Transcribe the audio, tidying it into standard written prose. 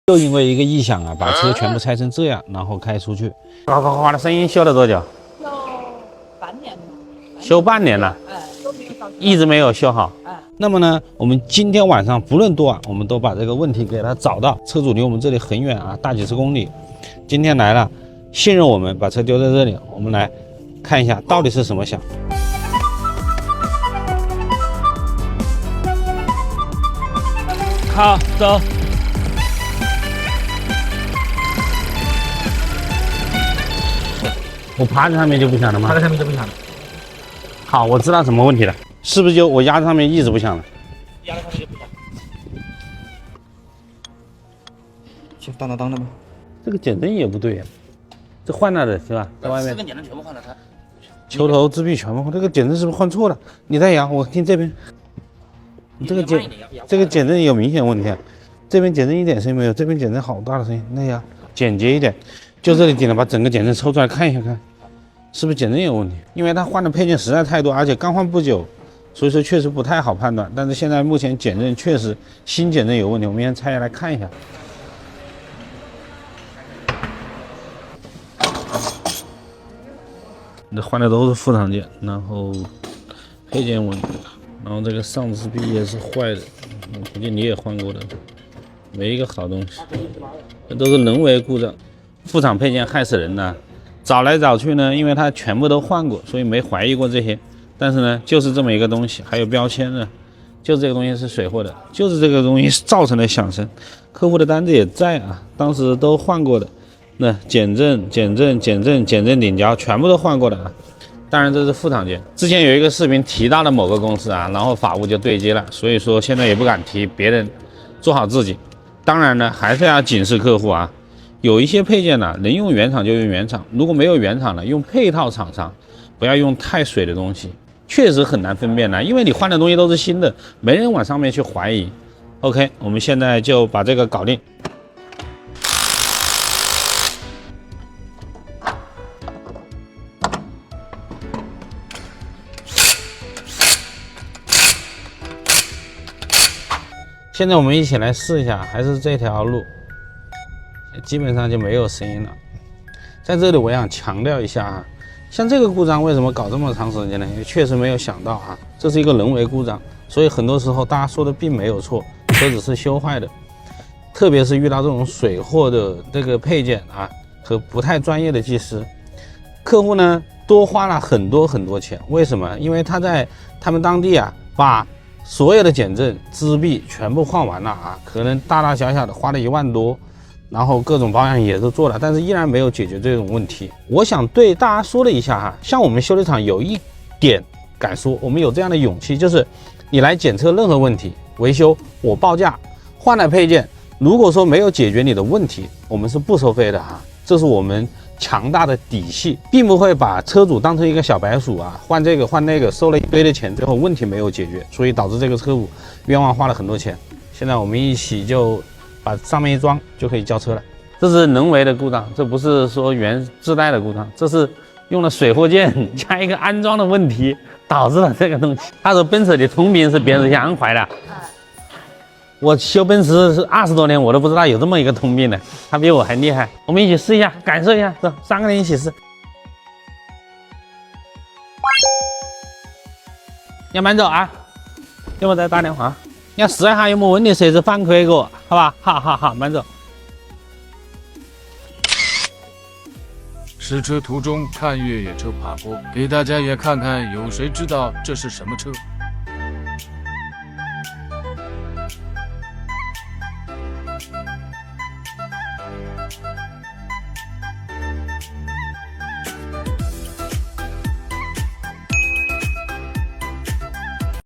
就因为一个异响啊，把车全部拆成这样，然后开出去。哗哗哗的声音修了多久？修半年了。修半年了，都没有到。一直没有修好。那么呢，我们今天晚上不论多晚，我们都把这个问题给它找到。车主离我们这里很远啊，大几十公里。今天来了，信任我们，把车丢在这里，我们来看一下到底是什么响。好，走。我趴在上面就不响了吗？趴在上面就不响了。好，我知道什么问题了，是不是就我压在上面一直不响了？压在上面就不响。就当当当的吗？这个减震也不对呀，这换了的是吧？在外面。4根减震全部换了，它球头、支臂全部换，这个减震是不是换错了？你再摇，我听这边。这个减震有明显问题啊，这边减震一点声音没有，这边减震好大的声音，那样简洁一点，就这里顶了，把整个减震抽出来看一下看，是不是减震有问题？因为它换的配件实在太多，而且刚换不久，所以说确实不太好判断。但是现在目前减震确实新减震有问题，我们先拆下来看一下。这换的都是副厂件，然后配件问题。然后这个上支臂也是坏的，我估计你也换过的，没一个好东西，这都是人为故障，副厂配件害死人呐！找来找去呢，因为它全部都换过，所以没怀疑过这些。但是呢，就是这么一个东西，还有标签呢，就这个东西是水货的，就是这个东西造成的响声。客户的单子也在啊，当时都换过的，那减震顶胶全部都换过的啊。当然这是副厂件，之前有一个视频提到了某个公司啊，然后法务就对接了，所以说现在也不敢提别人，做好自己。当然呢，还是要警示客户啊，有一些配件呢，能用原厂就用原厂，如果没有原厂呢，用配套厂商，不要用太水的东西，确实很难分辨的，因为你换的东西都是新的，没人往上面去怀疑。OK， 我们现在就把这个搞定。现在我们一起来试一下，还是这条路，基本上就没有声音了。在这里我想强调一下啊，像这个故障为什么搞这么长时间呢？也确实没有想到啊，这是一个人为故障，所以很多时候大家说的并没有错，车子是修坏的。特别是遇到这种水货的这个配件啊，和不太专业的技师，客户呢多花了很多钱。为什么？因为他在他们当地啊，把所有的减震、支臂全部换完了啊，可能大大小小的花了1万多，然后各种保养也都做了，但是依然没有解决这种问题。我想对大家说了一下哈，像我们修理厂有一点敢说，我们有这样的勇气，就是你来检测任何问题、维修，我报价，换了配件，如果说没有解决你的问题，我们是不收费的哈，这是我们强大的底气，并不会把车主当成一个小白鼠啊，换这个换那个，收了一堆的钱，最后问题没有解决，所以导致这个车主冤枉花了很多钱。现在我们一起就把上面一装就可以交车了。这是人为的故障，这不是说原自带的故障，这是用了水货件加一个安装的问题导致了这个东西。他说奔驰的通病是别人家安坏的，我修奔驰是20多年，我都不知道有这么一个通病的，他比我还厉害。我们一起试一下，感受一下，走，3个人一起试。要慢走啊，要不再打电话。你要试一下有没有问题，随时反馈给我，好吧？好，慢走。试车途中看越野车爬坡，给大家也看看，有谁知道这是什么车？